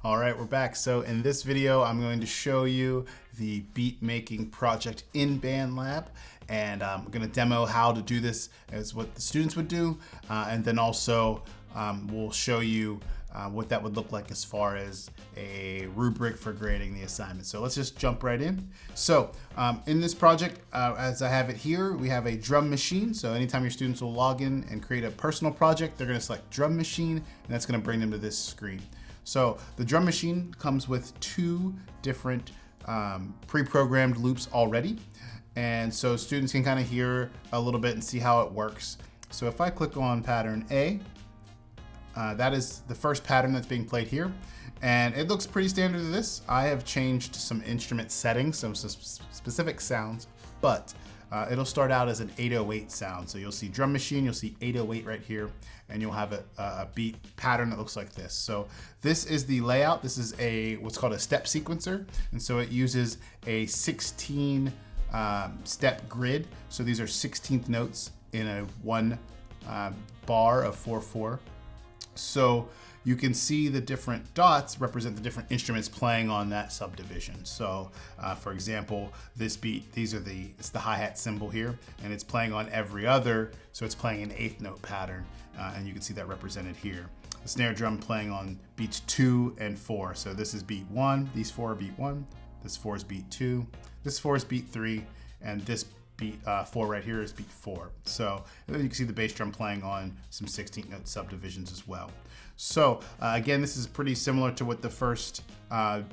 All right, we're back. So in this video, I'm going to show you the beat making project in BandLab, and I'm going to demo how to do this as what the students would do, and then also we'll show you what that would look like as far as a rubric for grading the assignment. So let's just jump right in. So in this project, as I have it here, we have a drum machine. So anytime your students will log in and create a personal project, they're going to select drum machine, and that's going to bring them to this screen. So the drum machine comes with two different pre-programmed loops already. And so students can kind of hear a little bit and see how it works. So if I click on pattern A, that is the first pattern that's being played here. And it looks pretty standard to this. I have changed some instrument settings, some specific sounds, but it'll start out as an 808 sound. So you'll see drum machine, you'll see 808 right here, and you'll have a beat pattern that looks like this. So this is the layout. This is what's called a step sequencer. And so it uses a 16 step grid. So these are 16th notes in a one bar of 4/4. So you can see the different dots represent the different instruments playing on that subdivision. So for example, this beat, it's the hi-hat cymbal here, and it's playing on every other, so it's playing an 8th note pattern, and you can see that represented here. The snare drum playing on beats 2 and 4. So this is beat 1, these 4 are beat 1, this 4 is beat 2, this 4 is beat 3, and this beat 4 right here is beat 4. So you can see the bass drum playing on some 16th note subdivisions as well. So again, this is pretty similar to what the first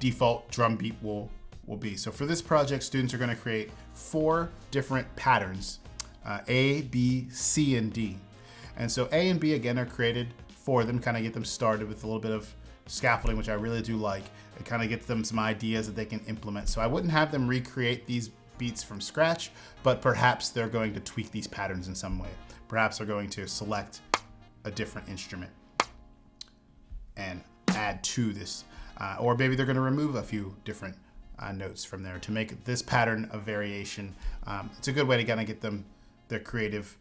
default drum beat will be. So for this project, students are going to create 4 different patterns, A, B, C, and D. And so A and B again are created for them, kind of get them started with a little bit of scaffolding, which I really do like. It kind of gets them some ideas that they can implement. So I wouldn't have them recreate these beats from scratch, but perhaps they're going to tweak these patterns in some way. Perhaps they're going to select a different instrument and add to this, or maybe they're going to remove a few different notes from there to make this pattern a variation. It's a good way to kind of get them their creative,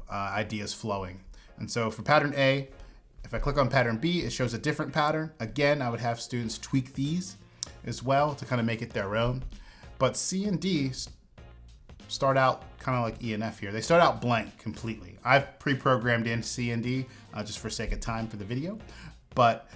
ideas flowing. And so for pattern A, if I click on pattern B, it shows a different pattern. Again, I would have students tweak these as well to kind of make it their own. But C and D start out kind of like E and F here. They start out blank completely. I've pre-programmed in C and D just for sake of time for the video. But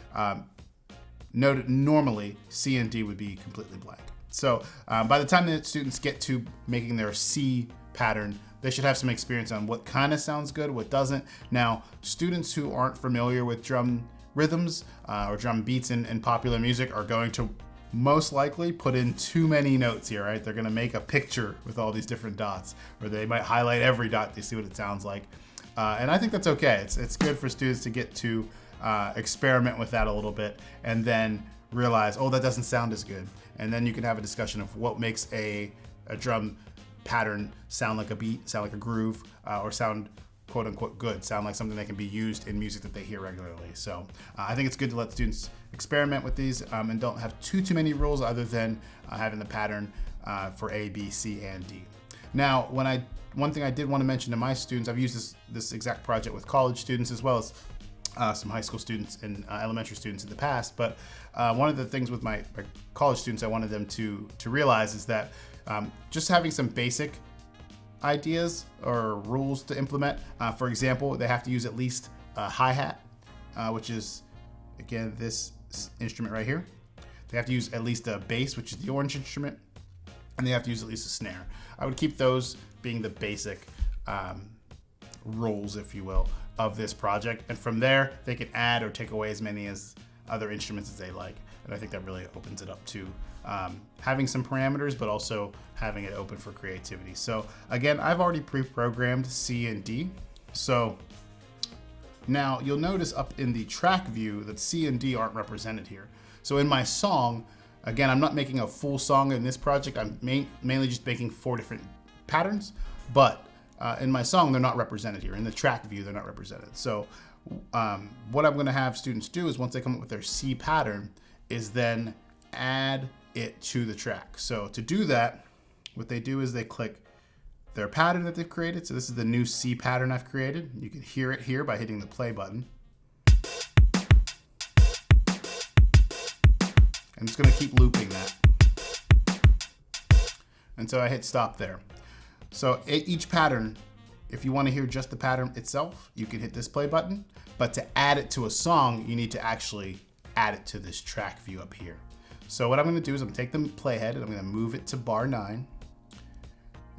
normally C and D would be completely blank. So by the time that students get to making their C pattern, they should have some experience on what kind of sounds good, what doesn't. Now, students who aren't familiar with drum rhythms or drum beats in popular music are going to most likely put in too many notes here, right? They're gonna make a picture with all these different dots, or they might highlight every dot to see what it sounds like. And I think that's okay. It's good for students to get to experiment with that a little bit and then realize, oh, that doesn't sound as good. And then you can have a discussion of what makes a drum pattern sound like a beat, sound like a groove, or sound quote unquote good, sound like something that can be used in music that they hear regularly. So I think it's good to let students experiment with these and don't have too many rules other than having the pattern for A, B, C, and D. Now, one thing I did want to mention to my students, I've used this exact project with college students as well as some high school students and elementary students in the past, but one of the things with my college students I wanted them to realize is that just having some basic ideas or rules to implement. For example, they have to use at least a hi-hat, which is, again, this instrument right here. They have to use at least a bass, which is the orange instrument, and they have to use at least a snare. I would keep those being the basic rules, if you will, of this project. And from there, they can add or take away as many as other instruments as they like. And I think that really opens it up to having some parameters, but also having it open for creativity. So again, I've already pre-programmed C and D. So now you'll notice up in the track view that C and D aren't represented here. So in my song, again, I'm not making a full song in this project. I'm mainly just making 4 different patterns, but in my song, they're not represented here. In the track view, they're not represented. So what I'm gonna have students do is once they come up with their C pattern is then add it to the track. So to do that, what they do is they click their pattern that they've created. So this is the new C pattern I've created. You can hear it here by hitting the play button. I'm just gonna keep looping that. And so I hit stop there. So each pattern, if you want to hear just the pattern itself, you can hit this play button. But to add it to a song, you need to actually add it to this track view up here. So what I'm going to do is I'm going to take the playhead and I'm going to move it to bar 9.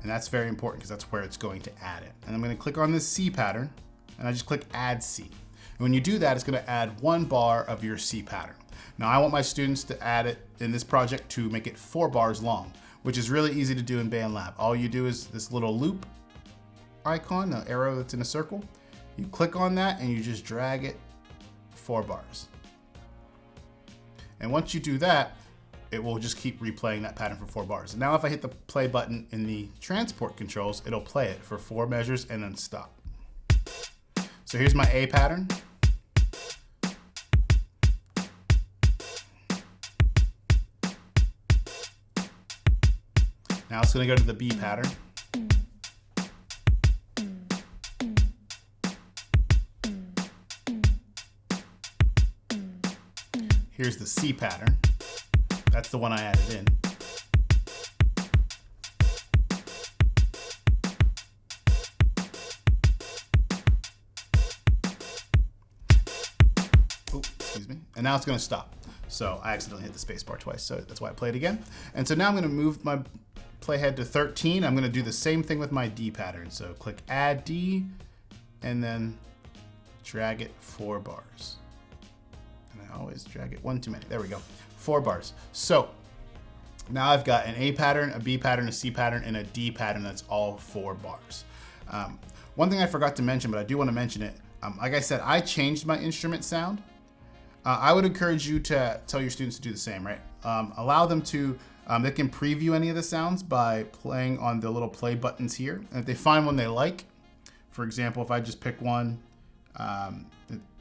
And that's very important because that's where it's going to add it. And I'm going to click on this C pattern and I just click add C. And when you do that, it's going to add 1 bar of your C pattern. Now I want my students to add it in this project to make it 4 bars long, which is really easy to do in BandLab. All you do is this little loop icon, the arrow that's in a circle. You click on that and you just drag it 4 bars. And once you do that, it will just keep replaying that pattern for 4 bars. And now if I hit the play button in the transport controls, it'll play it for 4 measures and then stop. So here's my A pattern. Now it's going to go to the B pattern. Here's the C pattern. That's the one I added in. Oh, excuse me. And now it's going to stop. So I accidentally hit the space bar twice, so that's why I play it again. And so now I'm going to move my playhead to 13. I'm going to do the same thing with my D pattern. So click add D and then drag it 4 bars. And I always drag it 1 too many. There we go. 4 bars. So now I've got an A pattern, a B pattern, a C pattern, and a D pattern that's all 4 bars. One thing I forgot to mention, but I do want to mention it. Like I said, I changed my instrument sound. I would encourage you to tell your students to do the same, right? Allow them to, they can preview any of the sounds by playing on the little play buttons here. And if they find one they like, for example, if I just pick one,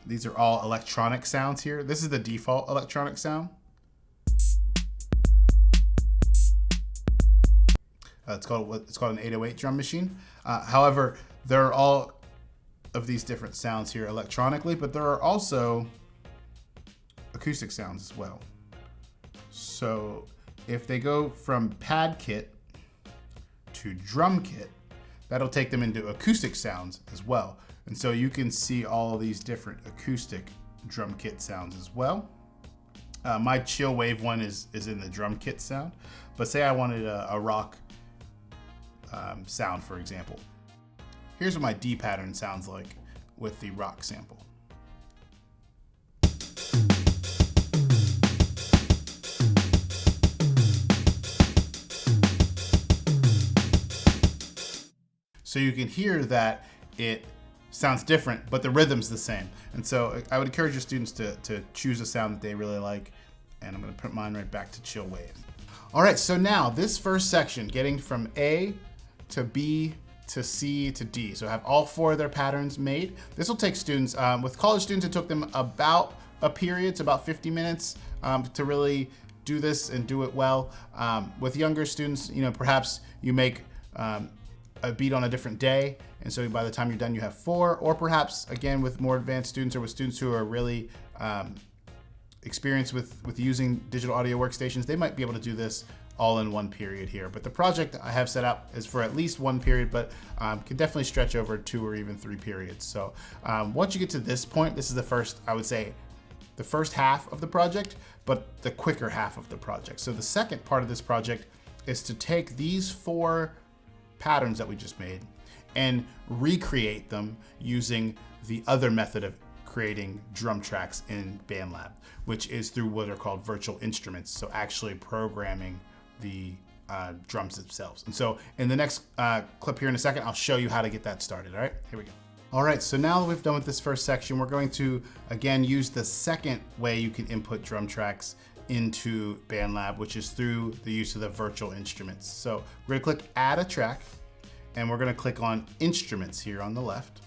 these are all electronic sounds here. This is the default electronic sound. It's called an 808 drum machine. However, there are all of these different sounds here electronically, but there are also acoustic sounds as well. So if they go from pad kit to drum kit, that'll take them into acoustic sounds as well. And so you can see all of these different acoustic drum kit sounds as well. My chill wave one is in the drum kit sound, but say I wanted a rock sound, for example. Here's what my D pattern sounds like with the rock sample. So you can hear that it sounds different, but the rhythm's the same. And so I would encourage your students to choose a sound that they really like. And I'm gonna put mine right back to chill wave. All right, so now this first section, getting from A to B to C to D. So have all 4 of their patterns made. This will take students, with college students, it took them about a period, it's about 50 minutes to really do this and do it well. With younger students, perhaps you make a beat on a different day, and so by the time you're done you have 4, or perhaps again with more advanced students or with students who are really experienced with using digital audio workstations, they might be able to do this all in 1 period here. But the project I have set up is for at least 1 period, but can definitely stretch over 2 or even 3 periods. So once you get to this point, this is the first, I would say, the first half of the project, but the quicker half of the project. So the second part of this project is to take these 4 patterns that we just made and recreate them using the other method of creating drum tracks in BandLab, which is through what are called virtual instruments. So actually programming the drums themselves. And so in the next clip here in a second, I'll show you how to get that started. All right, here we go. All right, so now that we've done with this first section, we're going to, again, use the second way you can input drum tracks into BandLab, which is through the use of the virtual instruments. So we're gonna click add a track, and we're gonna click on instruments here on the left.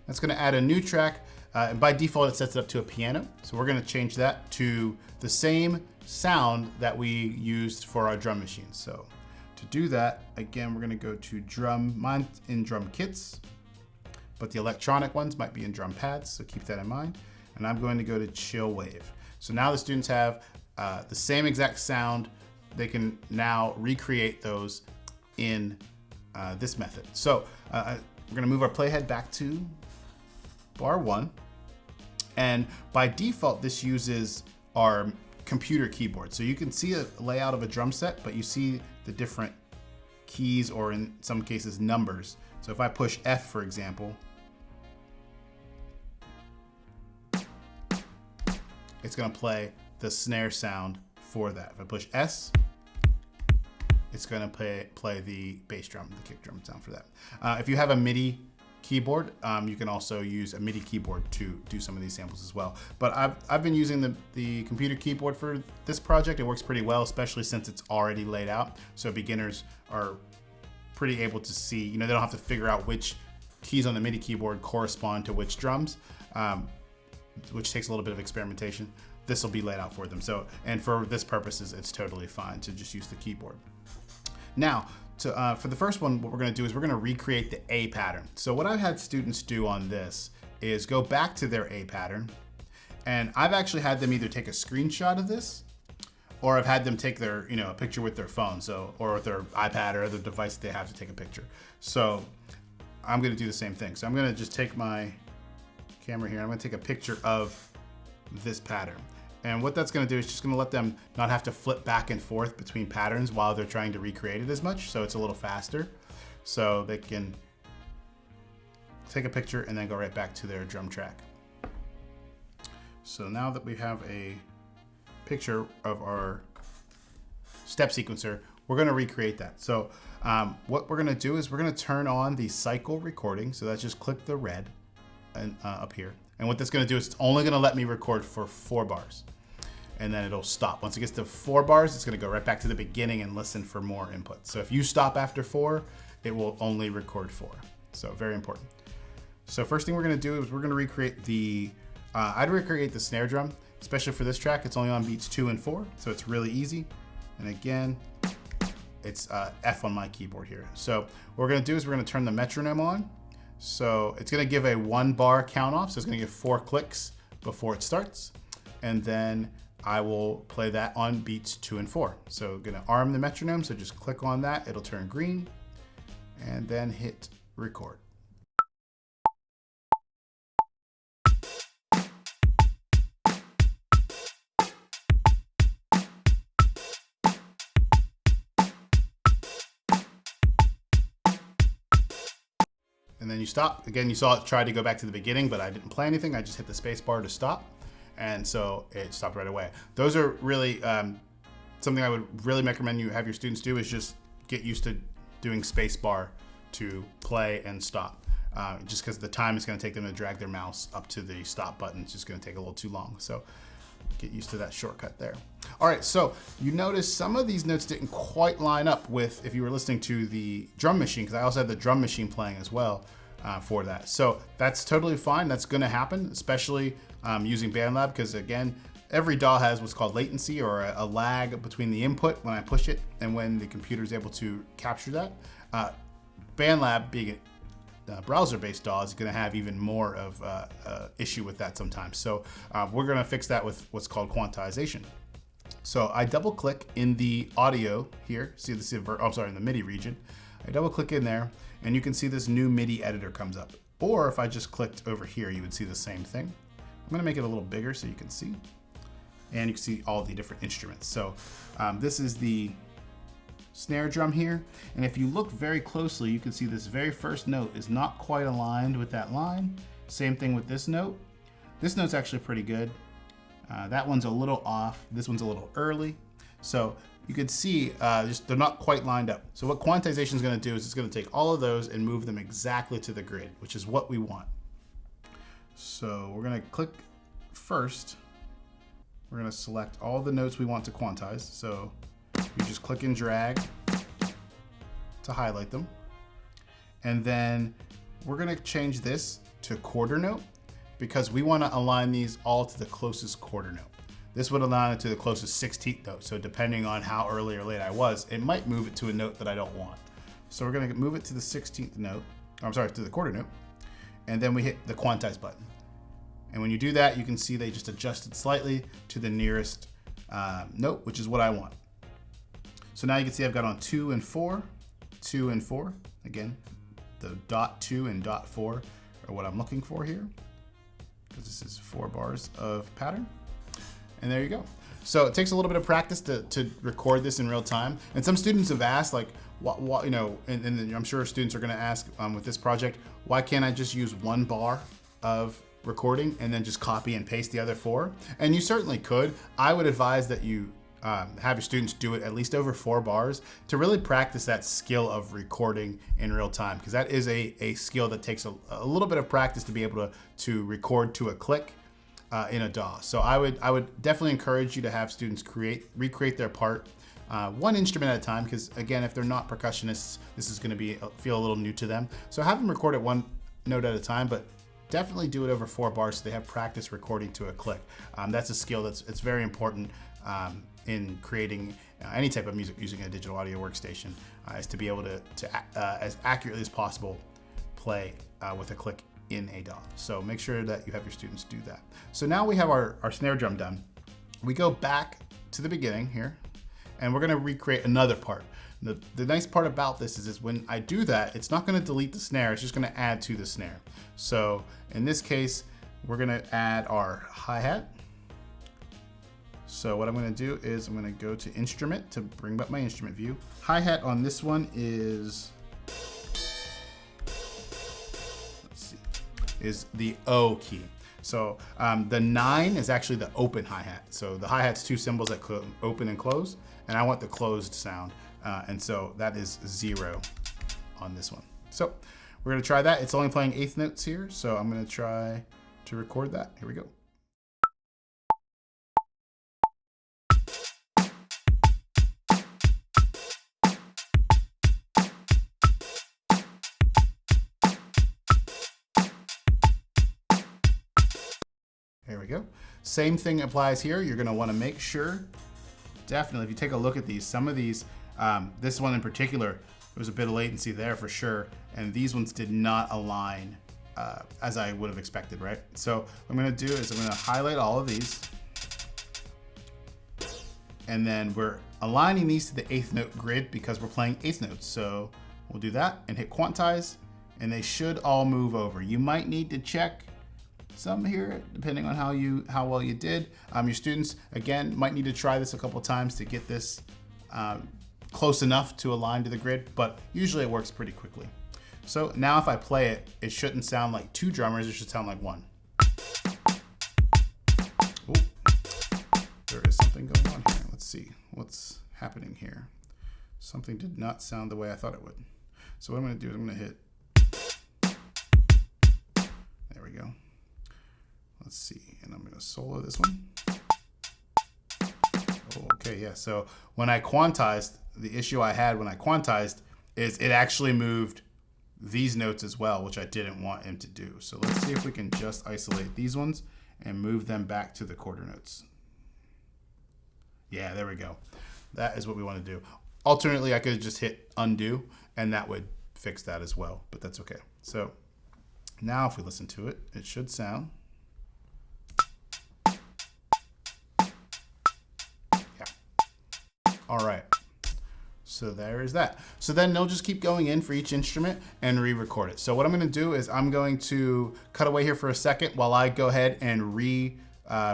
That's gonna add a new track, and by default it sets it up to a piano. So we're gonna change that to the same sound that we used for our drum machines. So to do that, again, we're gonna go to drum, mine's in drum kits, but the electronic ones might be in drum pads, so keep that in mind. And I'm going to go to chill wave. So now the students have the same exact sound, they can now recreate those in this method. So we're gonna move our playhead back to bar 1. And by default, this uses our computer keyboard. So you can see a layout of a drum set, but you see the different keys, or in some cases numbers. So if I push F, for example, it's gonna play the snare sound for that. If I push S, it's gonna play the bass drum, the kick drum sound for that. If you have a MIDI keyboard, you can also use a MIDI keyboard to do some of these samples as well. But I've been using the computer keyboard for this project. It works pretty well, especially since it's already laid out. So beginners are pretty able to see, you know, they don't have to figure out which keys on the MIDI keyboard correspond to which drums, which takes a little bit of experimentation. This will be laid out for them. So, and for this purposes, it's totally fine to just use the keyboard. Now, for the first one, what we're gonna do is we're gonna recreate the A pattern. So what I've had students do on this is go back to their A pattern, and I've actually had them either take a screenshot of this, or I've had them take their, you know, a picture with their phone, so, or with their iPad or other device they have to take a picture. So I'm gonna do the same thing. So I'm gonna just take my camera here, and I'm gonna take a picture of this pattern. And what that's gonna do is just gonna let them not have to flip back and forth between patterns while they're trying to recreate it as much, so it's a little faster. So they can take a picture and then go right back to their drum track. So now that we have a picture of our step sequencer, we're gonna recreate that. So what we're gonna do is we're gonna turn on the cycle recording. So that's just click the red and up here. And what that's gonna do is it's only gonna let me record for 4 bars. And then it'll stop. Once it gets to 4 bars, it's gonna go right back to the beginning and listen for more input. So if you stop after 4, it will only record 4. So very important. So first thing we're gonna do is we're gonna recreate the, I'd recreate the snare drum, especially for this track. It's only on beats 2 and 4, so it's really easy. And again, it's F on my keyboard here. So what we're gonna do is we're gonna turn the metronome on. So it's gonna give a 1 bar count off. So it's gonna give 4 clicks before it starts. And then I will play that on beats 2 and 4. So I'm gonna arm the metronome. So just click on that, it'll turn green, and then hit record. And then you stop. Again, you saw it try to go back to the beginning, but I didn't play anything. I just hit the space bar to stop. And so it stopped right away. Those are really something I would really recommend you have your students do, is just get used to doing space bar to play and stop. Just because the time it's gonna take them to drag their mouse up to the stop button, it's just gonna take a little too long. So get used to that shortcut there. All right, so you notice some of these notes didn't quite line up with if you were listening to the drum machine, because I also had the drum machine playing as well for that. So that's totally fine. That's gonna happen, especially using BandLab, because again, every DAW has what's called latency, or a lag between the input when I push it and when the computer is able to capture that. BandLab, being a browser-based DAW, is going to have even more of an issue with that sometimes. So we're going to fix that with what's called quantization. So I double-click in the audio here. See this? In the MIDI region. I double-click in there, and you can see this new MIDI editor comes up. Or if I just clicked over here, you would see the same thing. I'm going to make it a little bigger so you can see. And you can see all the different instruments. So this is the snare drum here. And if you look very closely, you can see this very first note is not quite aligned with that line. Same thing with this note. This note's actually pretty good. That one's a little off. This one's a little early. So you can see they're not quite lined up. So what quantization is going to do is it's going to take all of those and move them exactly to the grid, which is what we want. So we're going to click first. We're going to select all the notes we want to quantize. So you just click and drag to highlight them. And then we're going to change this to quarter note, because we want to align these all to the closest quarter note. This would align it to the closest 16th note. So depending on how early or late I was, it might move it to a note that I don't want. So we're going to move it to the 16th note, to the quarter note. And then we hit the quantize button. And when you do that, you can see they just adjusted slightly to the nearest note, which is what I want. So now you can see I've got on 2 and 4, 2 and 4. Again, the dot 2 and dot 4 are what I'm looking for here, because this is 4 bars of pattern. And there you go. So it takes a little bit of practice to record this in real time. And some students have asked, like, what you know, and I'm sure students are going to ask with this project, why can't I just use 1 bar of recording and then just copy and paste the other 4? And you certainly could. I would advise that you have your students do it at least over 4 bars to really practice that skill of recording in real time, because that is a skill that takes a little bit of practice to be able to record to a click in a DAW. So I would definitely encourage you to have students recreate their part one instrument at a time, because again, if they're not percussionists, this is going to feel a little new to them. So have them record it 1 note at a time, but definitely do it over 4 bars so they have practice recording to a click. That's a skill it's very important in creating any type of music using a digital audio workstation, is to be able to as accurately as possible play with a click in a DAW. So make sure that you have your students do that. So now we have our snare drum done. We go back to the beginning here, and we're going to recreate another part. The nice part about this is when I do that, it's not going to delete the snare, it's just going to add to the snare. So in this case, we're going to add our hi-hat. So what I'm going to do is I'm going to go to instrument to bring up my instrument view. Hi-hat on this one is, is the O key. So the 9 is actually the open hi-hat. So the hi-hat's 2 symbols that open and close, and I want the closed sound. And so that is 0 on this one. So we're gonna try that. It's only playing 8th notes here, so I'm gonna try to record that. Here we go. There we go. Same thing applies here. You're gonna wanna make sure, definitely, if you take a look at these, some of these, this one in particular, there was a bit of latency there for sure, and these ones did not align as I would have expected, right? So what I'm gonna do is I'm gonna highlight all of these, and then we're aligning these to the 8th note grid because we're playing 8th notes. So we'll do that and hit quantize, and they should all move over. You might need to check some here, depending on how well you did. Your students, again, might need to try this a couple times to get this close enough to align to the grid, but usually it works pretty quickly. So now if I play it, it shouldn't sound like 2 drummers, it should sound like 1. Ooh, there is something going on here. Let's see what's happening here. Something did not sound the way I thought it would. So what I'm gonna do is I'm gonna hit, there we go. Let's see, and I'm gonna solo this one. Oh, okay, yeah, so when I quantized, the issue I had when I quantized is it actually moved these notes as well, which I didn't want him to do. So let's see if we can just isolate these ones and move them back to the quarter notes. Yeah, there we go. That is what we want to do. Alternately, I could just hit undo, and that would fix that as well, but that's okay. So now if we listen to it, it should sound. All right, so there is that. So then they'll just keep going in for each instrument and re-record it. So what I'm gonna do is I'm going to cut away here for a second while I go ahead and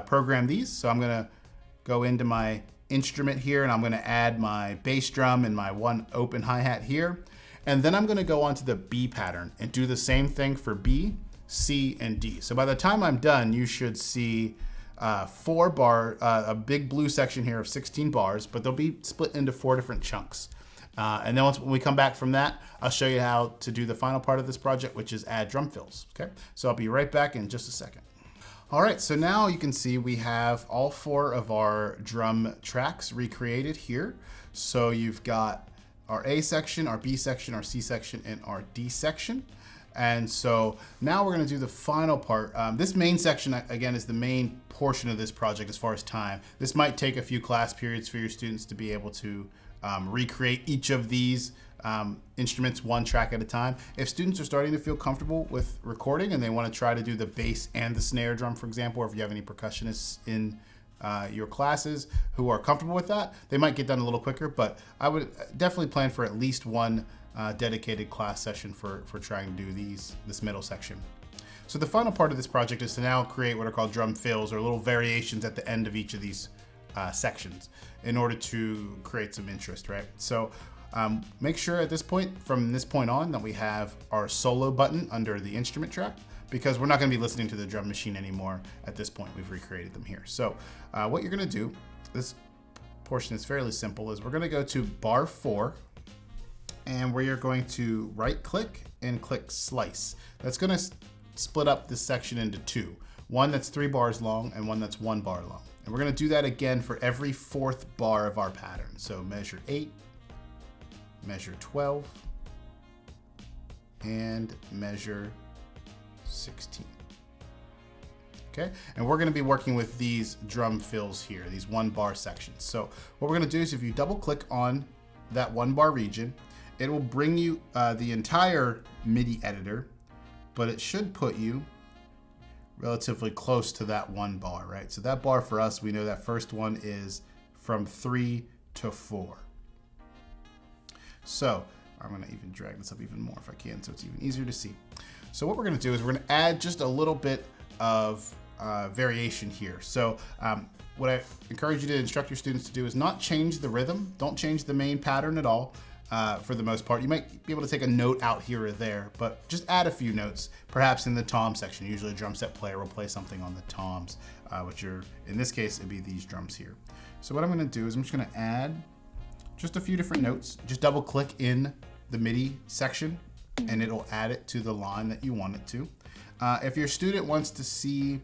program these. So I'm gonna go into my instrument here, and I'm gonna add my bass drum and my 1 open hi-hat here. And then I'm gonna go onto the B pattern and do the same thing for B, C, and D. So by the time I'm done, you should see 4 bar, a big blue section here of 16 bars, but they'll be split into 4 different chunks. And then when we come back from that, I'll show you how to do the final part of this project, which is add drum fills, okay? So I'll be right back in just a second. All right, so now you can see we have all 4 of our drum tracks recreated here. So you've got our A section, our B section, our C section, and our D section. And so now we're gonna do the final part. This main section, again, is the main portion of this project as far as time. This might take a few class periods for your students to be able to recreate each of these instruments 1 track at a time. If students are starting to feel comfortable with recording and they wanna try to do the bass and the snare drum, for example, or if you have any percussionists in your classes who are comfortable with that, they might get done a little quicker, but I would definitely plan for at least one dedicated class session for trying to do this middle section. So the final part of this project is to now create what are called drum fills, or little variations at the end of each of these sections in order to create some interest, right? So make sure at this point, from this point on, that we have our solo button under the instrument track, because we're not going to be listening to the drum machine anymore at this point. We've recreated them here. So what you're going to do, this portion is fairly simple, is we're going to go to bar 4, and we are going to right click and click slice. That's going to split up this section into 2. One that's 3 bars long and one that's 1 bar long. And we're going to do that again for every 4th bar of our pattern. So measure 8, measure 12, and measure 16. Okay, and we're going to be working with these drum fills here, these 1 bar sections. So what we're going to do is, if you double click on that 1 bar region, it will bring you the entire MIDI editor, but it should put you relatively close to that 1 bar, right? So that bar for us, we know that first one is from 3 to 4. So I'm going to even drag this up even more if I can, so it's even easier to see. So what we're going to do is we're going to add just a little bit of variation here. So what I encourage you to instruct your students to do is not change the rhythm. Don't change the main pattern at all. For the most part, you might be able to take a note out here or there, but just add a few notes, perhaps in the tom section. Usually a drum set player will play something on the toms, which are, in this case, it'd be these drums here. So what I'm going to do is I'm just going to add just a few different notes. Just double click in the MIDI section and it'll add it to the line that you want it to. If your student wants to see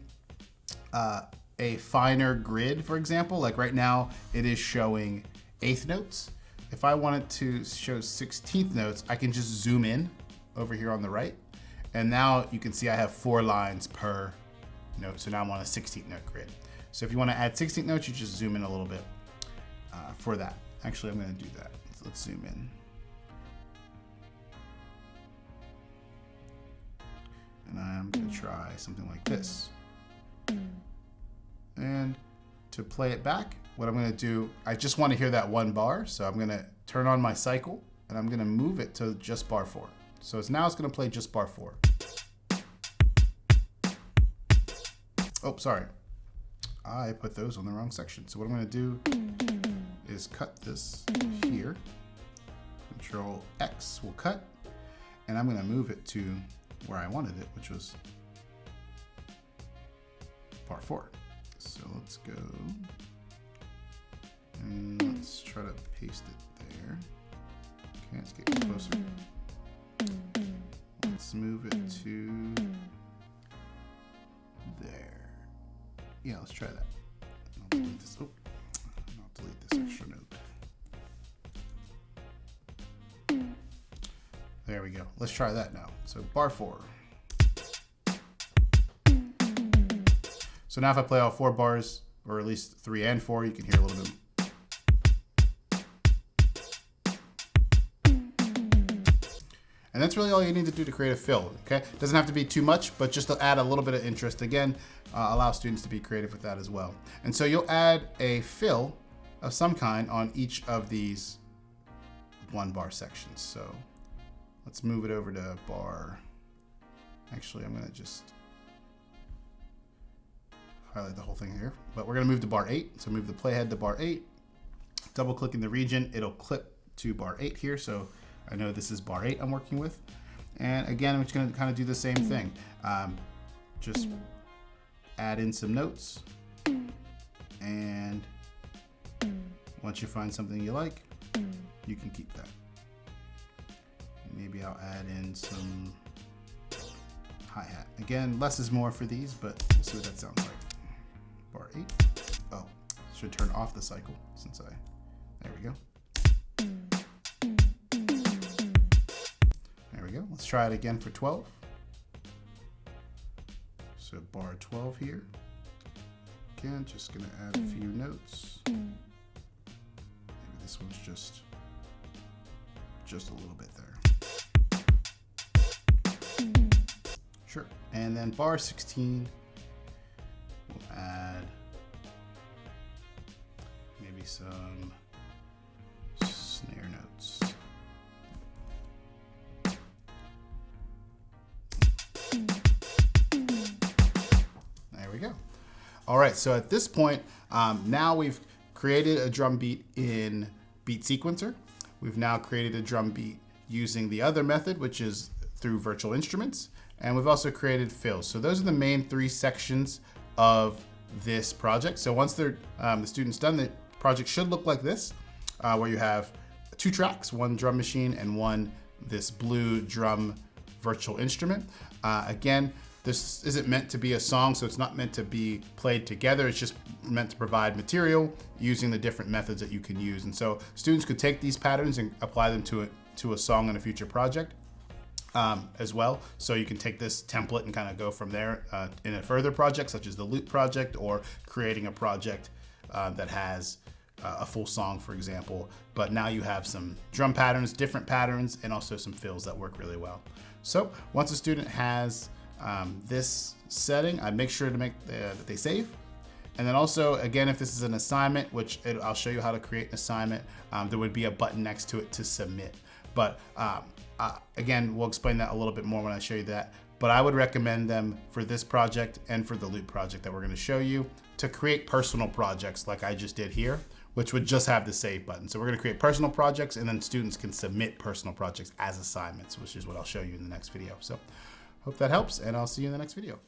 a finer grid, for example, like right now it is showing 1/8 notes. If I wanted to show 16th notes, I can just zoom in over here on the right. And now you can see I have 4 lines per note. So now I'm on a 16th note grid. So if you want to add 16th notes, you just zoom in a little bit for that. Actually, I'm going to do that. So let's zoom in. And I'm going to try something like this. And to play it back, what I'm going to do, I just want to hear that 1 bar, so I'm going to turn on my cycle and I'm going to move it to just bar 4. So now it's going to play just bar 4. Oh, sorry. I put those on the wrong section. So what I'm going to do is cut this here. Control X will cut, and I'm going to move it to where I wanted it, which was bar 4. So let's go. And let's try to paste it there. Okay, let's get closer. Let's move it to there. Yeah, let's try that. I'll delete this. Oh, I'll delete this extra note. There we go. Let's try that now. So bar 4. So now if I play all 4 bars, or at least 3 and 4, you can hear a little bit. And that's really all you need to do to create a fill, okay? Doesn't have to be too much, but just to add a little bit of interest. Again, allow students to be creative with that as well. And so you'll add a fill of some kind on each of these 1 bar sections. So let's move it over to bar. Actually, I'm gonna just highlight the whole thing here, but we're gonna move to bar 8. So move the playhead to bar 8, double click in the region, it'll clip to bar 8 here. So I know this is bar 8 I'm working with. And again, I'm just gonna kind of do the same thing. Just add in some notes. And once you find something you like, you can keep that. Maybe I'll add in some hi-hat. Again, less is more for these, but we'll see what that sounds like. Bar 8. Oh, should turn off the cycle since there we go. There we go. Let's try it again for 12. So bar 12 here. Again, just gonna add a few notes. Maybe this one's just a little bit there. Sure. And then bar 16, we'll add maybe some snare notes. There we go. All right, so at this point, now we've created a drum beat in Beat Sequencer. We've now created a drum beat using the other method, which is through virtual instruments. And we've also created fills. So those are the main 3 sections of this project. So once the student's done, the project should look like this, where you have 2 tracks, one drum machine and one this blue drum virtual instrument. Again, this isn't meant to be a song, so it's not meant to be played together. It's just meant to provide material using the different methods that you can use. And so students could take these patterns and apply them to a song in a future project as well. So you can take this template and kind of go from there in a further project, such as the loop project, or creating a project that has a full song, for example. But now you have some drum patterns, different patterns, and also some fills that work really well. So once a student has this setting, I make sure to make that they save. And then also, again, if this is an assignment, which I'll show you how to create an assignment, there would be a button next to it to submit. But again, we'll explain that a little bit more when I show you that. But I would recommend them for this project and for the loop project that we're going to show you to create personal projects like I just did here, which would just have the save button. So we're going to create personal projects, and then students can submit personal projects as assignments, which is what I'll show you in the next video. So hope that helps, and I'll see you in the next video.